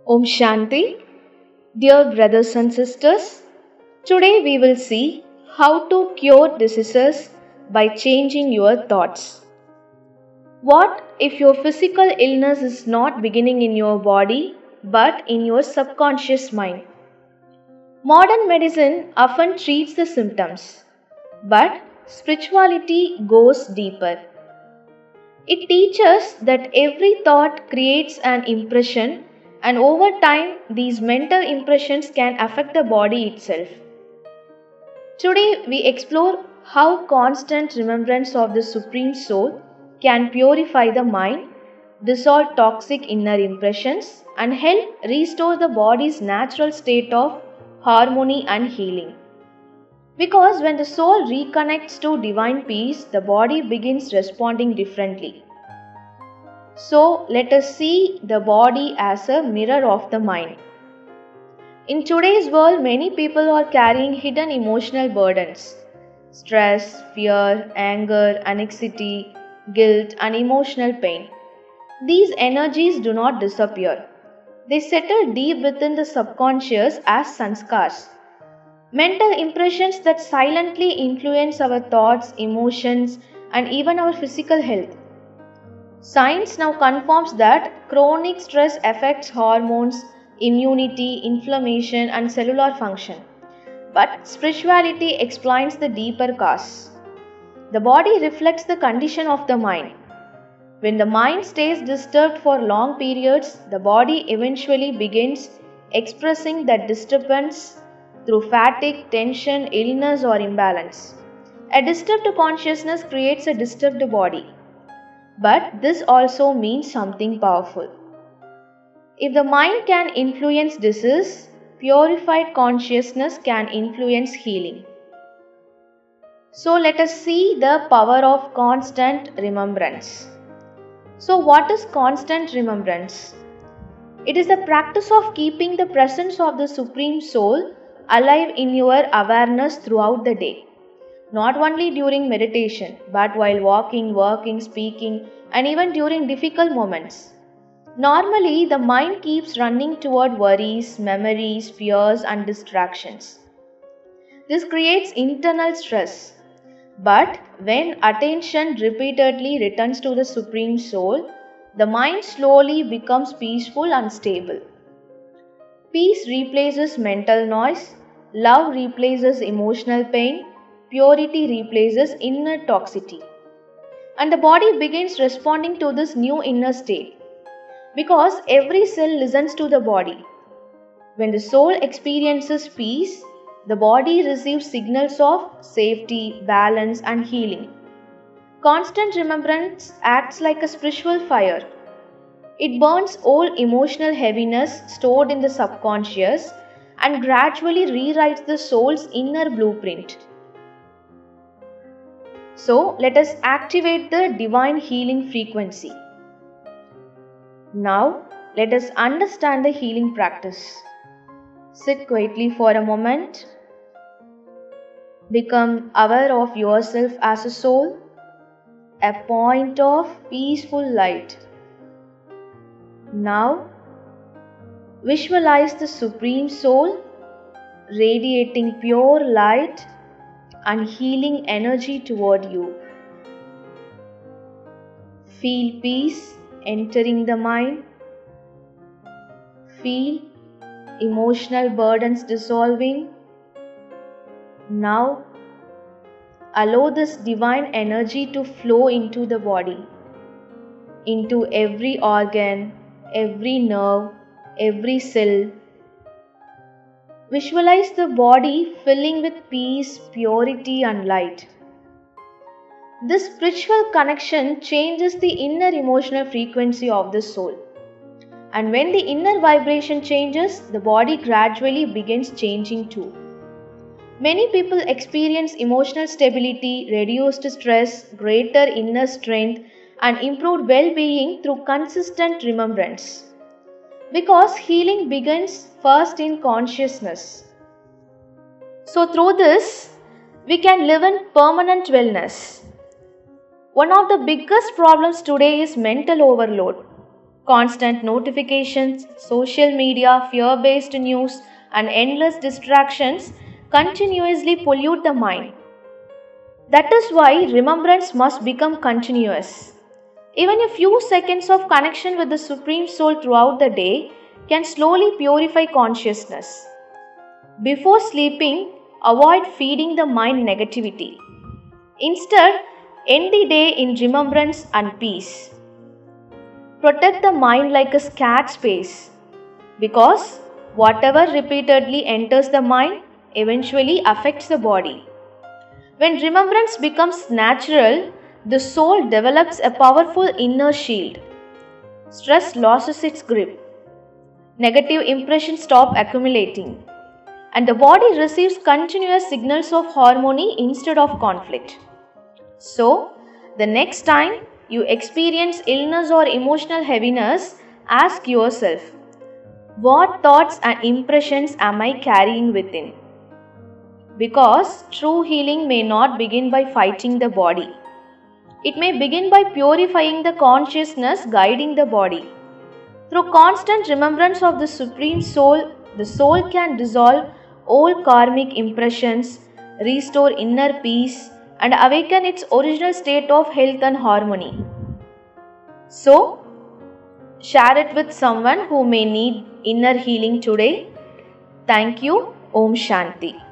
Om Shanti, dear brothers and sisters. Today we will see how to cure diseases by changing your thoughts. What if your physical illness is not beginning in your body but in your subconscious mind? Modern medicine often treats the symptoms, but spirituality goes deeper. It teaches that every thought creates an impression, and over time, these mental impressions can affect the body itself. Today, we explore how constant remembrance of the Supreme Soul can purify the mind, dissolve toxic inner impressions, and help restore the body's natural state of harmony and healing. Because when the soul reconnects to divine peace, the body begins responding differently. So, let us see the body as a mirror of the mind. In today's world, many people are carrying hidden emotional burdens: stress, fear, anger, anxiety, guilt, and emotional pain. These energies do not disappear. They settle deep within the subconscious as sanskaras, mental impressions that silently influence our thoughts, emotions, and even our physical health. Science now confirms that chronic stress affects hormones, immunity, inflammation, and cellular function. But spirituality explains the deeper cause. The body reflects the condition of the mind. When the mind stays disturbed for long periods, the body eventually begins expressing that disturbance through fatigue, tension, illness, or imbalance. A disturbed consciousness creates a disturbed body. But this also means something powerful. If the mind can influence disease, purified consciousness can influence healing. So let us see the power of constant remembrance. So what is constant remembrance? It is the practice of keeping the presence of the Supreme Soul alive in your awareness throughout the day. Not only during meditation, but while walking, working, speaking, and even during difficult moments. Normally, the mind keeps running toward worries, memories, fears, and distractions. This creates internal stress. But when attention repeatedly returns to the Supreme Soul, the mind slowly becomes peaceful and stable. Peace replaces mental noise, love replaces emotional pain, purity replaces inner toxicity. And the body begins responding to this new inner state. Because every cell listens to the body. When the soul experiences peace, the body receives signals of safety, balance, and healing. Constant remembrance acts like a spiritual fire. It burns all emotional heaviness stored in the subconscious and gradually rewrites the soul's inner blueprint. So, let us activate the divine healing frequency. Now, let us understand the healing practice. Sit quietly for a moment. Become aware of yourself as a soul, a point of peaceful light. Now, visualize the Supreme Soul radiating pure light and healing energy toward you. Feel peace entering the mind. Feel emotional burdens dissolving. Now, allow this divine energy to flow into the body, into every organ, every nerve, every cell. Visualize the body filling with peace, purity, and light. This spiritual connection changes the inner emotional frequency of the soul. And when the inner vibration changes, the body gradually begins changing too. Many people experience emotional stability, reduced stress, greater inner strength, and improved well-being through consistent remembrance. Because healing begins first in consciousness. So through this, we can live in permanent wellness. One of the biggest problems today is mental overload. Constant notifications, social media, fear based news, and endless distractions continuously pollute the mind. That is why remembrance must become continuous. Even a few seconds of connection with the Supreme Soul throughout the day can slowly purify consciousness. Before sleeping, avoid feeding the mind negativity. Instead, end the day in remembrance and peace. Protect the mind like a scared space, because whatever repeatedly enters the mind eventually affects the body. When remembrance becomes natural, the soul develops a powerful inner shield. Stress loses its grip, negative impressions stop accumulating, and the body receives continuous signals of harmony instead of conflict. So, the next time you experience illness or emotional heaviness, ask yourself, what thoughts and impressions am I carrying within? Because true healing may not begin by fighting the body. It may begin by purifying the consciousness guiding the body. Through constant remembrance of the Supreme Soul, the soul can dissolve all karmic impressions, restore inner peace, and awaken its original state of health and harmony. So, share it with someone who may need inner healing today. Thank you. Om Shanti.